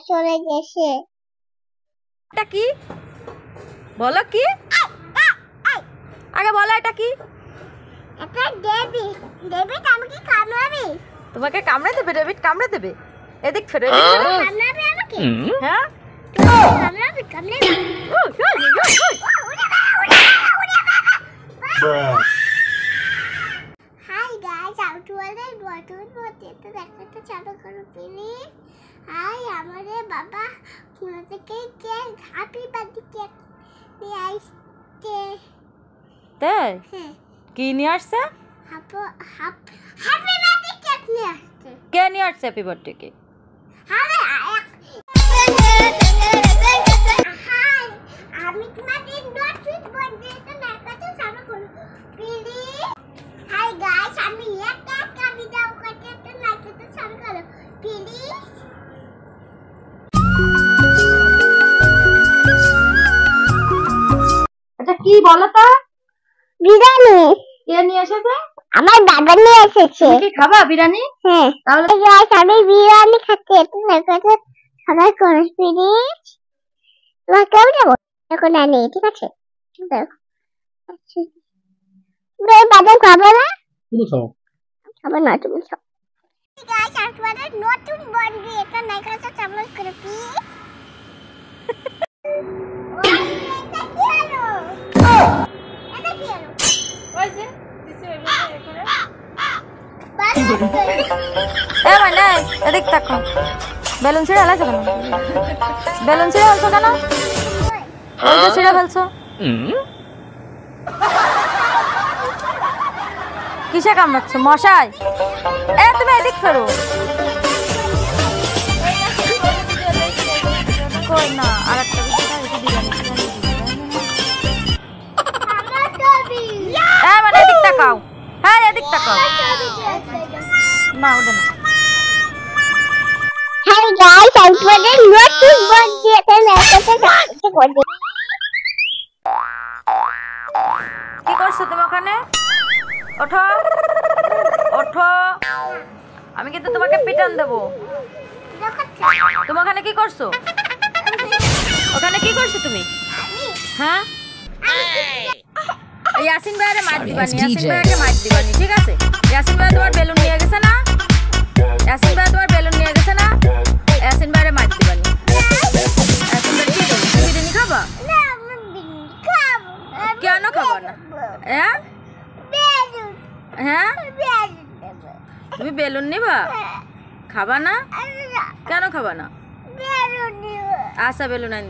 চলে গেছে। এটা কি বলো, কি আগে বলো, এটা কি? এটা ডেভিড। ডেভিড আমাকে কামড়াবে। তোমাকে কামড়ে দেবে? ডেভিড কামড়ে দেবে? এদিক ফেরো, এদিক ফেরো। কামড়াবে আমাকে? হ্যাঁ কামড়াবে, কামড়াবে। হাই গাইস, আউটওয়ার্ডের নতুন ভিডিওতে দেখাতে চালু করো প্লিজ। হাই, আমাদের বাবা পুরো থেকে কেক, হ্যাপি বার্থডে কেক নিয়ে আসছে। তাই? হ্যাঁ, কি নিয়ে আসছে? হ্যাপি বার্থডে কেক নিয়ে আসছে। কে নিয়ে আসছে হ্যাপি বার্থডে কেক? আমি তোমাদের নতুন বন্ধুকে দেখাতে চালু করো প্লিজ। হাই গাইস, আমি একটা ভিডিও করতে দেখাতে চালু করো প্লিজ। আচ্ছা কি বলো তো? বিরিয়ানি। কে নিয়ে এসেছে? আমার বাবা নিয়ে এসেছে। কি খাবা বিরিয়ানি? হ্যাঁ, তাহলে গাইস আমি বিরিয়ানি খাচ্ছি, একটু দেখাতে সবাই করো প্লিজ। তোমার কেমন যাবো এখন আনি, ঠিক আছে? দেখো বাদাম খাবে না? তুমি খাও। খাবে না, তুমি খাও। গাইস আপনাদের নতুন বন্ধু এটা দেখাতে চালু করো প্লিজ। মানে এদিক তাকো। বেলুন ছিঁড়ে ফেলছো কেন? বেলুন ছিঁড়ে ফেলছো কেন? ওই তো ছিঁড়ে ফেলছো। কিসে কামড়াচ্ছ? মশাই? তুমি এদিক ফেরো। কই না, আর একটা মানে এদিক তাকাও। হ্যাঁ এদিক তাকাও। না ওটা না। হাই গাইস আপনাদের নতুন বন্ধু এটা দেখাতে চালু করো। কি করছো তুমি ওখানে? ওঠো, ওঠো, আমি কিন্তু তোমাকে পিটান দেবো। তুমি ওখানে কি করছো? ওখানে কি করছো তুমি? হ্যাঁ, ইয়াসিন ভাইরে মার দিবানি, ইয়াসিন ভাইকে মার দিবানি, ঠিক আছে? ইয়াসিন ভাই তোমার বেলুন নিয়ে গেছে না? ইয়াসিন ভাই তোমার বেলুন নিয়ে গেছে না? ইয়াসিন ভাইরে মার দিবানি। ইয়াসিন ভাই কি করবে? বিরিয়ানি খাবা? কেন খাবা না? হ্যাঁ হ্যাঁ, তুমি বেলুন নিবা? খাবা না? কেন খাবা না? আচ্ছা বেলুন আইন।